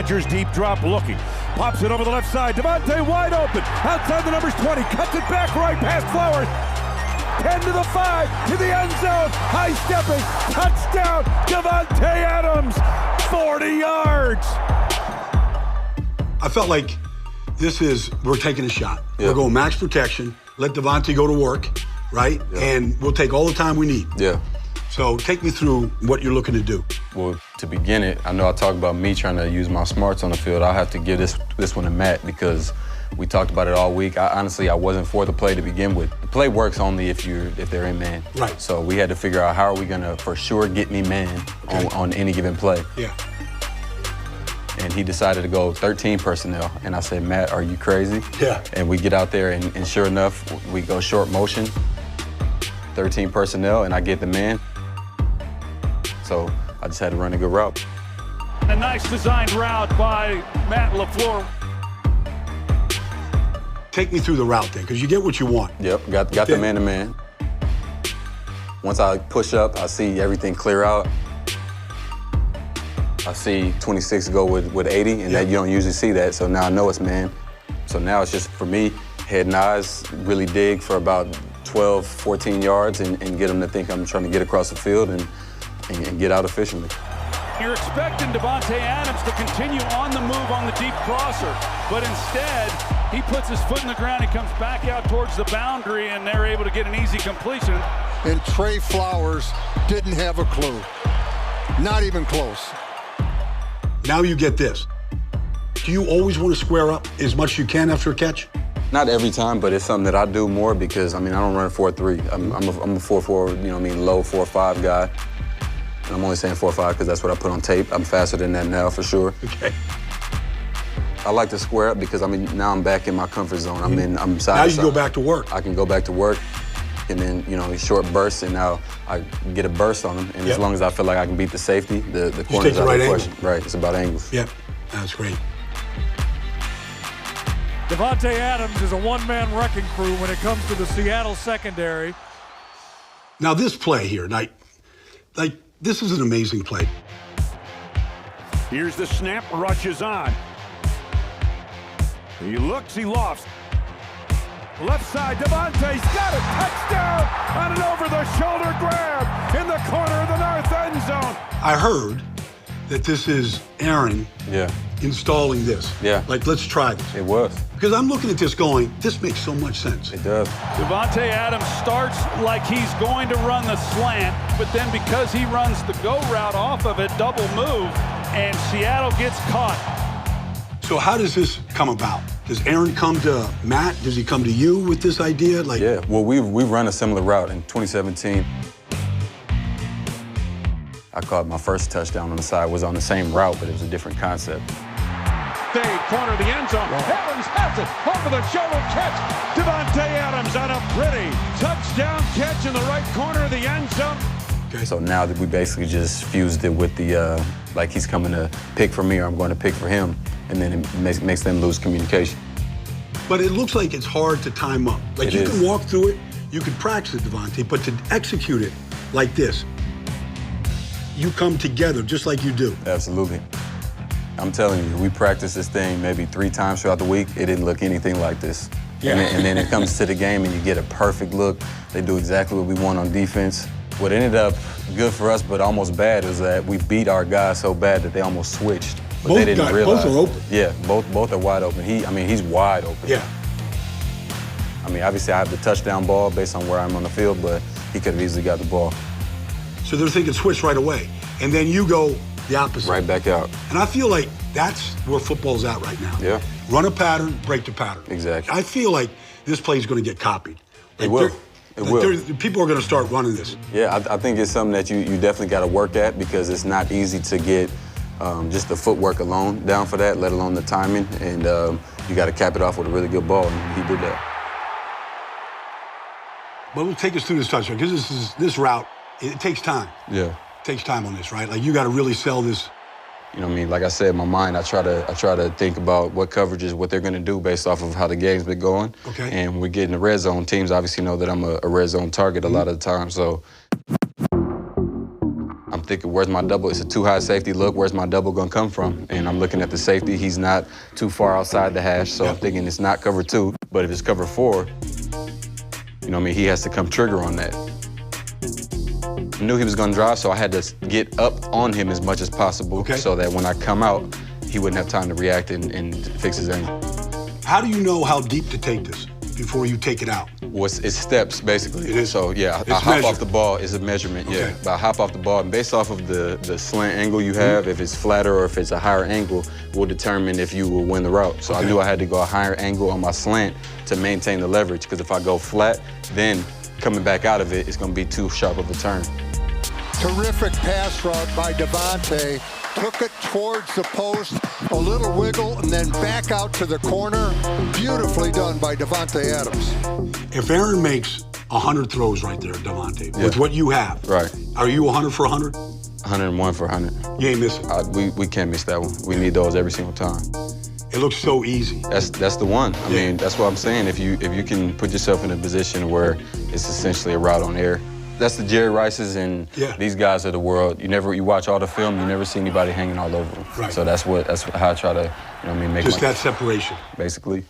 Rodgers deep drop looking. Pops it over the left side. Davante wide open. Outside the numbers 20. Cuts it back right past Flowers. 10 to the 5. To the end zone. High stepping. Touchdown. Davante Adams. 40 yards. I felt like we're taking a shot. Yeah. We're going max protection. Let Davante go to work, right? Yeah. And we'll take all the time we need. Yeah. So take me through what you're looking to do. Well, to begin it, I know I talk about me trying to use my smarts on the field. I'll have to give this one to Matt because we talked about it all week. Honestly, I wasn't for the play to begin with. The play works only if they're in man. Right. So we had to figure out how are we gonna for sure get me man on any given play. Yeah. And he decided to go 13 personnel. And I said, Matt, are you crazy? Yeah. And we get out there and sure enough, we go short motion, 13 personnel, and I get the man. So I just had to run a good route. A nice designed route by Matt LaFleur. Take me through the route then, because you get what you want. Yep, got the man-to-man. Once I push up, I see everything clear out. I see 26 go with 80, and that you don't usually see that, so now I know it's man. So now it's just, for me, head and eyes, really dig for about 12, 14 yards and get them to think I'm trying to get across the field and get out efficiently. You're expecting Davante Adams to continue on the move on the deep crosser, but instead, he puts his foot in the ground, he comes back out towards the boundary, and they're able to get an easy completion. And Trey Flowers didn't have a clue. Not even close. Now you get this. Do you always want to square up as much as you can after a catch? Not every time, but it's something that I do more because, I mean, I don't run 4.3. I'm a 4.4, low 4.5 guy. And I'm only saying 4.5 because that's what I put on tape. I'm faster than that now for sure. Okay. I like to square up because, now I'm back in my comfort zone. I'm side Now to you side. go back to work. I can go back to work and then, short bursts, and now I get a burst on them. And as long as I feel like I can beat the safety, the corner's out of the question. Right, it's about angles. Yep, that's great. Davante Adams is a one-man wrecking crew when it comes to the Seattle secondary. Now this play here, this is an amazing play. Here's the snap, rushes on. He looks, he lofts. Left side, Davante's got it, touchdown on an over-the-shoulder grab in the corner of the north end zone. I heard that this is Aaron installing this. Yeah. Like, let's try this. It was. Because I'm looking at this going, this makes so much sense. It does. Davante Adams starts like he's going to run the slant, but then because he runs the go route off of it, double move, and Seattle gets caught. So how does this come about? Does Aaron come to Matt? Does he come to you with this idea? Yeah, well, we've run a similar route in 2017. I caught my first touchdown on the side, was on the same route, but it was a different concept. Fade, corner of the end zone. Adams has it, over the shoulder catch. Davante Adams on a pretty touchdown catch in the right corner of the end zone. Okay. So now that we basically just fused it with the, like he's coming to pick for me or I'm going to pick for him, and then it makes them lose communication. But it looks like it's hard to time up. Like you can walk through it, you can practice it, Davante, but to execute it like this, you come together just like you do. Absolutely. I'm telling you, we practiced this thing maybe 3 times throughout the week. It didn't look anything like this. Yeah. And then it comes to the game and you get a perfect look. They do exactly what we want on defense. What ended up good for us but almost bad is that we beat our guys so bad that they almost switched. But Both they didn't guys, realize. both are open. Yeah, both are wide open. He's wide open. Yeah. Obviously I have the touchdown ball based on where I'm on the field, but he could have easily got the ball. So they're thinking switch right away. And then you go the opposite. Right back out. And I feel like that's where football's at right now. Yeah. Run a pattern, break the pattern. Exactly. I feel like this play is going to get copied. It will. It will. People are going to start running this. Yeah, I think it's something that you definitely got to work at because it's not easy to get just the footwork alone down for that, let alone the timing. And you got to cap it off with a really good ball, and he did that. But we'll take us through this touchdown because this route, it takes time. Yeah. It takes time on this, right? Like you got to really sell this. You know what I mean? Like I said, in my mind, I try to think about what coverages, what they're going to do based off of how the game's been going. Okay. And we're getting the red zone. Teams obviously know that I'm a red zone target a lot of the time. So I'm thinking, where's my double? It's a too high safety look. Where's my double gonna come from? And I'm looking at the safety. He's not too far outside the hash, so I'm thinking it's not cover 2. But if it's cover 4, you know what I mean, he has to come trigger on that. I knew he was gonna drive, so I had to get up on him as much as possible so that when I come out, he wouldn't have time to react and fix his angle. How do you know how deep to take this before you take it out? Well, it's steps, basically. It is? So, yeah, I hop off the ball. It's a measurement, yeah. But I hop off the ball, and based off of the slant angle you have, if it's flatter or if it's a higher angle, will determine if you will win the route. So I knew I had to go a higher angle on my slant to maintain the leverage, because if I go flat, then coming back out of it, it's gonna be too sharp of a turn. Terrific pass route by Davante. Took it towards the post, a little wiggle, and then back out to the corner. Beautifully done by Davante Adams. If Aaron makes 100 throws right there, Davante, with what you have, are you 100 for 100? 101 for 100. You ain't missing. We can't miss that one. We need those every single time. It looks so easy. That's the one. I mean, that's what I'm saying. If you can put yourself in a position where it's essentially a route on air. That's the Jerry Rices and these guys of the world. You watch all the film, you never see anybody hanging all over them. Right. So that's how I try to, you know what I mean, make just that separation. Basically.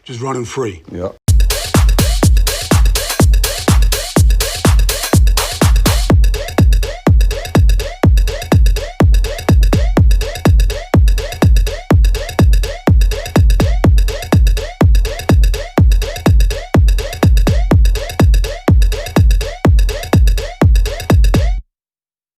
Just running free. Yep.